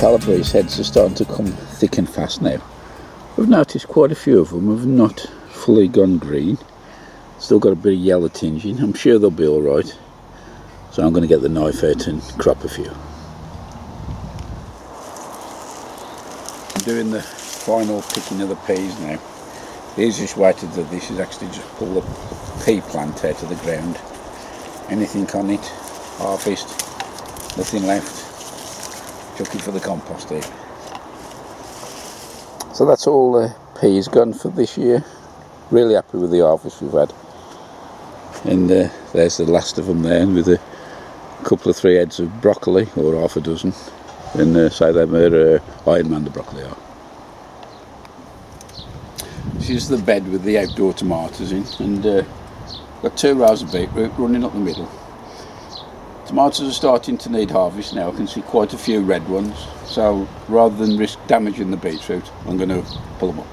calabrese heads are starting to come thick and fast now. I've noticed quite a few of them have not fully gone green. Still got a bit of yellow tinging. I'm sure they'll be alright. So I'm going to get the knife out and crop a few. I'm doing the final picking of the peas now. The easiest way to do this is actually just pull the pea plant out of the ground. Anything on it, harvest, nothing left, chuck it for the compost heap. So that's all the peas gone for this year. Really happy with the harvest we've had. And there's the last of them there, with a couple of 3 heads of broccoli, or half a dozen. And say them are Ironman the broccoli are. This is the bed with the outdoor tomatoes in, and got 2 rows of beetroot running up the middle. Tomatoes are starting to need harvest now. I can see quite a few red ones, so rather than risk damaging the beetroot, I'm going to pull them up.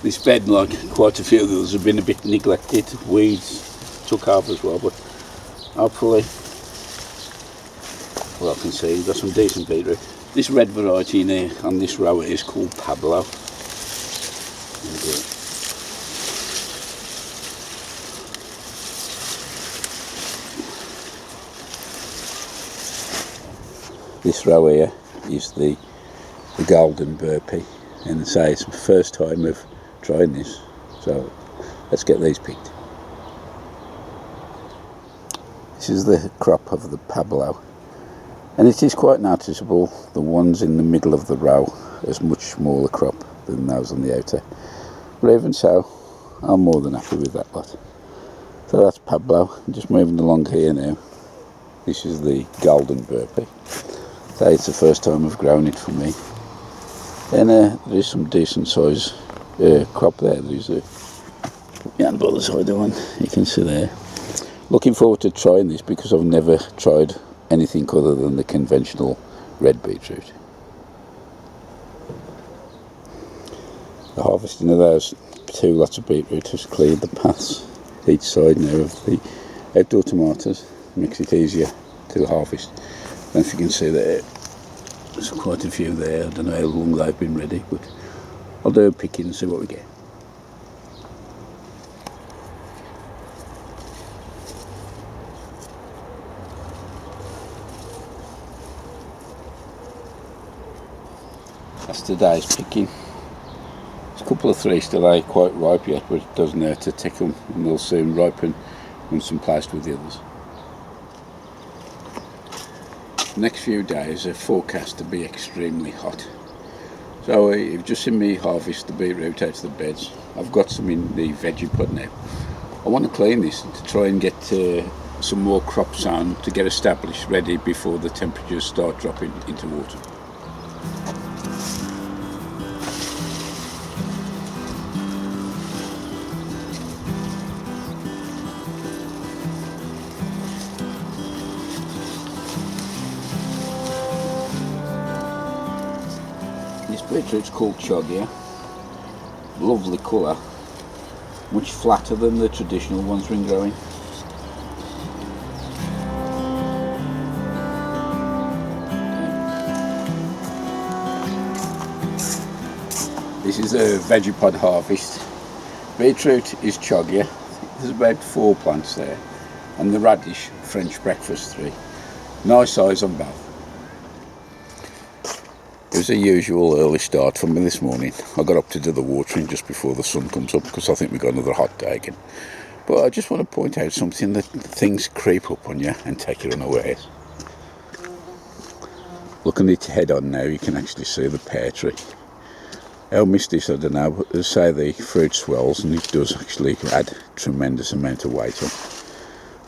This bed, like quite a few of those, have been a bit neglected. Weeds took half as well, but hopefully, well, I can see we've got some decent beetroot. This red variety in here on this row is called Pablo. This row here is the golden burpee, and say it's the first time of trying this, so let's get these picked. This is the crop of the Pablo, and it is quite noticeable. The ones in the middle of the row is much smaller crop than those on the outer, but even so, I'm more than happy with that lot. So that's Pablo. I'm just moving along here now. This is the golden burpee. So it's the first time I've grown it for me. And there is some decent size crop there. There's a and by the side of one, you can see there. Looking forward to trying this because I've never tried anything other than the conventional red beetroot. The harvesting of those 2 lots of beetroot has cleared the paths each side now of the outdoor tomatoes. Makes it easier to harvest. I don't know if you can see there, there's quite a few there. I don't know how long they've been ready, but I'll do a picking and see what we get. That's today's picking. There's a couple of 3 still ain't quite ripe yet, but it doesn't hurt to tick them, and they'll soon ripen once I'm placed with the others. The next few days are forecast to be extremely hot. So you've just seen me harvest the beetroot out of the beds. I've got some in the veggie pod now. I want to clean this to try and get some more crops on to get established, ready before the temperatures start dropping into water. This beetroot's called Choggia. Lovely colour, much flatter than the traditional ones we've been growing. This is a veggie pod harvest. Beetroot is Choggia. There's about 4 plants there, and the radish, French breakfast 3. Nice size on both. It was a usual early start for me this morning. I got up to do the watering just before the sun comes up because I think we've got another hot day again. But I just want to point out something, that things creep up on you and take you unawares. Looking at it head on now, you can actually see the pear tree. How missed this, I don't know, but they say the fruit swells and it does actually add tremendous amount of weight on.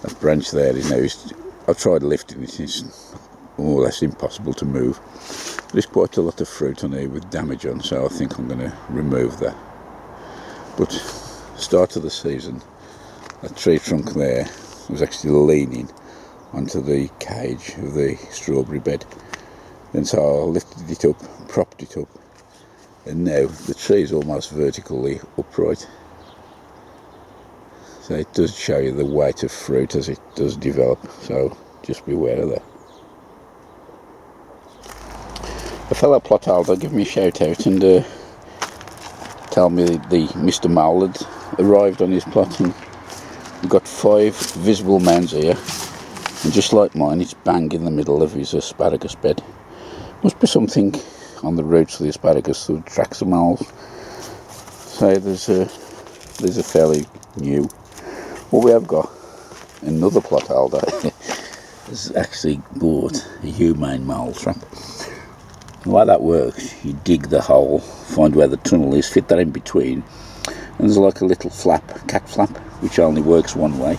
That branch there is now, I've tried lifting it, it's more or less impossible to move. There's quite a lot of fruit on here with damage on, so I think I'm going to remove that. But start of the season, that tree trunk there was actually leaning onto the cage of the strawberry bed. And so I lifted it up, propped it up, and now the tree is almost vertically upright. So it does show you the weight of fruit as it does develop, so just beware of that. a fellow plot holder give me a shout out and tell me the Mr. Mole had arrived on his plot, and we've got 5 visible mounds here, and just like mine, it's bang in the middle of his asparagus bed. Must be something on the roots of the asparagus that attracts the moles. So there's a fairly new. Well, we have got another plot holder has actually bought a humane mole trap. The way that works, you dig the hole, find where the tunnel is, fit that in between, and there's like a little flap, cat flap, which only works one way,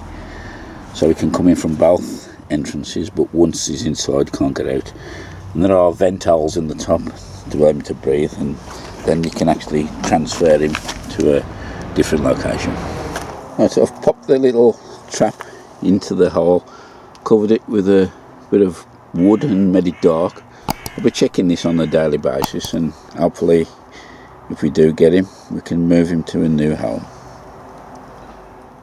so he can come in from both entrances, but once he's inside can't get out. And there are vent holes in the top to allow him to breathe, and then you can actually transfer him to a different location. Right, so I've popped the little trap into the hole, covered it with a bit of wood and made it dark. I'll be checking this on a daily basis, and hopefully if we do get him, we can move him to a new home.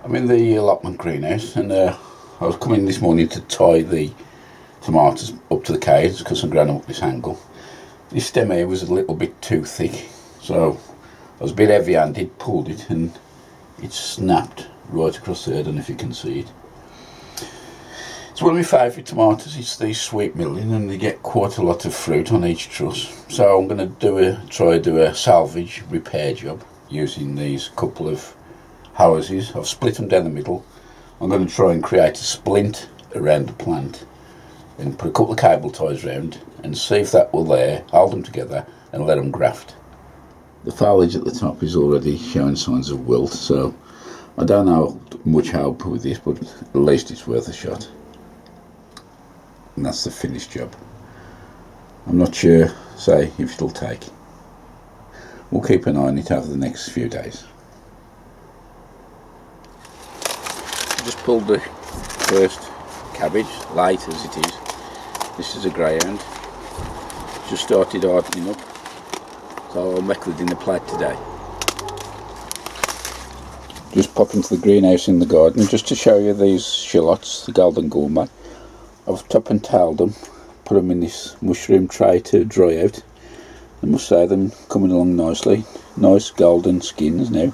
I'm in the allotment greenhouse, and I was coming this morning to tie the tomatoes up to the cage because I'm growing up this angle. This stem here was a little bit too thick, so I was a bit heavy handed, pulled it, and it snapped right across there. I don't know if you can see it. It's one of my favourite tomatoes. It's these sweet milling, and they get quite a lot of fruit on each truss. So I'm going to try to do a salvage repair job using these couple of hoses. I've split them down the middle. I'm going to try and create a splint around the plant and put a couple of cable ties around and see if that will there, hold them together and let them graft. The foliage at the top is already showing signs of wilt, so I don't know much hope with this, but at least it's worth a shot. And that's the finished job. I'm not sure, say, if it'll take. We'll keep an eye on it over the next few days. Just pulled the first cabbage, light as it is. This is a greyhound. Just started hardening up, so I'll make the dinner plate today. Just pop into the greenhouse in the garden just to show you these shallots, the golden gourmet. I've top and tailed them, put them in this mushroom tray to dry out. I must say them coming along nicely, nice golden skins now.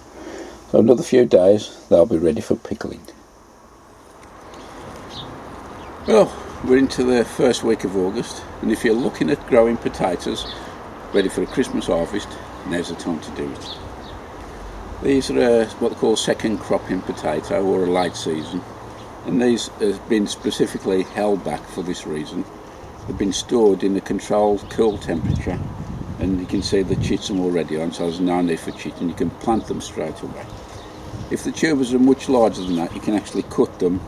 So another few days they'll be ready for pickling. Well, we're into the first week of August, and if you're looking at growing potatoes ready for a Christmas harvest, now's the time to do it. These are what they call second cropping potato, or a late season, and these have been specifically held back for this reason. They've been stored in a controlled cool temperature, and you can see the chits are already on, so there's no need for chit, and you can plant them straight away. If the tubers are much larger than that, you can actually cut them,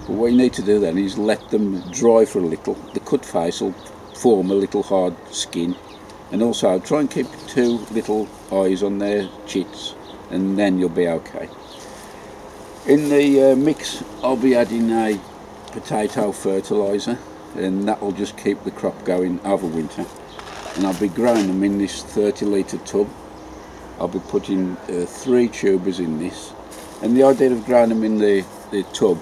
but what you need to do then is let them dry for a little. The cut face will form a little hard skin, and also try and keep 2 little eyes on their chits, and then you'll be okay. In the mix I'll be adding a potato fertiliser, and that will just keep the crop going over winter. And I'll be growing them in this 30 litre tub. I'll be putting 3 tubers in this, and the idea of growing them in the tub,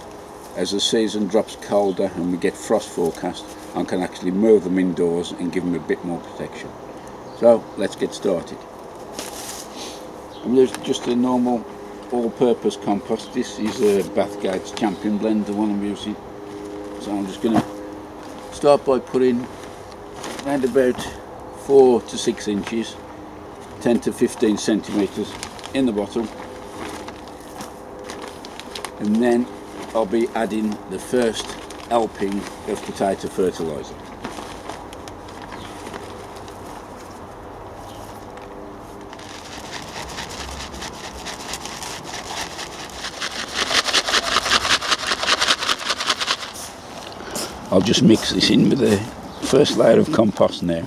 as the season drops colder and we get frost forecast, I can actually move them indoors and give them a bit more protection. So let's get started. And there's just a normal all-purpose compost. This is a Bathgate's Champion Blend, the one I'm using. So I'm just going to start by putting around about 4 to 6 inches, 10 to 15 centimetres in the bottom, and then I'll be adding the first helping of potato fertiliser. I'll just mix this in with the first layer of compost now.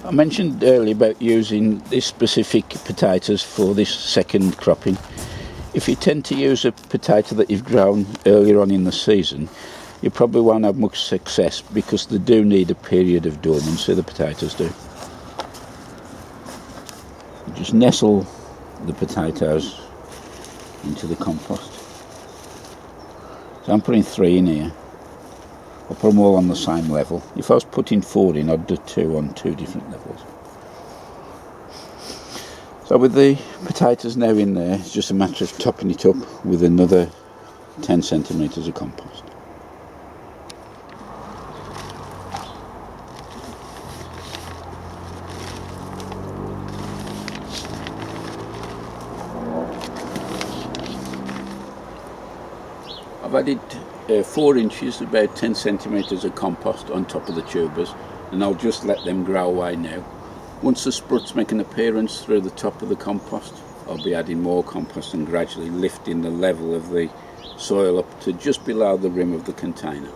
I mentioned earlier about using this specific potatoes for this second cropping. If you tend to use a potato that you've grown earlier on in the season, you probably won't have much success because they do need a period of dormancy, the potatoes do. Just nestle the potatoes into the compost. So I'm putting 3 in here. I'll put them all on the same level. If I was putting 4 in, I'd do 2 on 2 different levels. So with the potatoes now in there, it's just a matter of topping it up with another 10 centimetres of compost. I've added 4 inches, about 10 centimetres of compost on top of the tubers, and I'll just let them grow away now. Once the spruts make an appearance through the top of the compost, I'll be adding more compost and gradually lifting the level of the soil up to just below the rim of the container.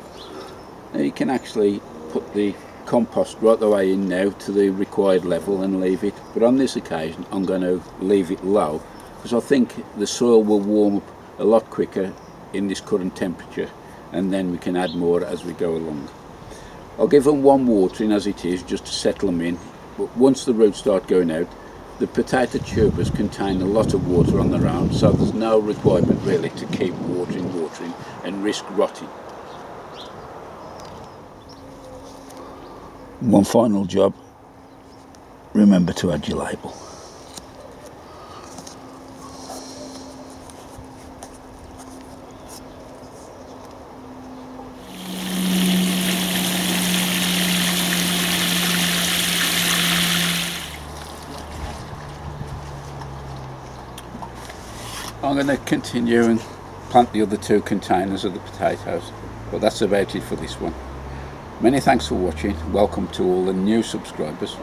Now you can actually put the compost right the way in now to the required level and leave it, but on this occasion I'm going to leave it low because I think the soil will warm up a lot quicker in this current temperature, and then we can add more as we go along. I'll give them one watering as it is just to settle them in, but once the roots start going out, the potato tubers contain a lot of water on their own, so there's no requirement really to keep watering and risk rotting. One final job, remember to add your label. I'm going to continue and plant the other 2 containers of the potatoes, but that's about it for this one. Many thanks for watching. Welcome to all the new subscribers.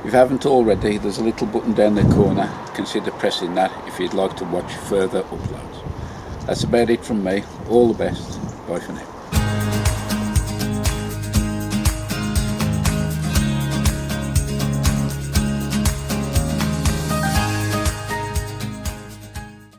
If you haven't already, there's a little button down the corner. Consider pressing that if you'd like to watch further uploads. That's about it from me. All the best. Bye for now.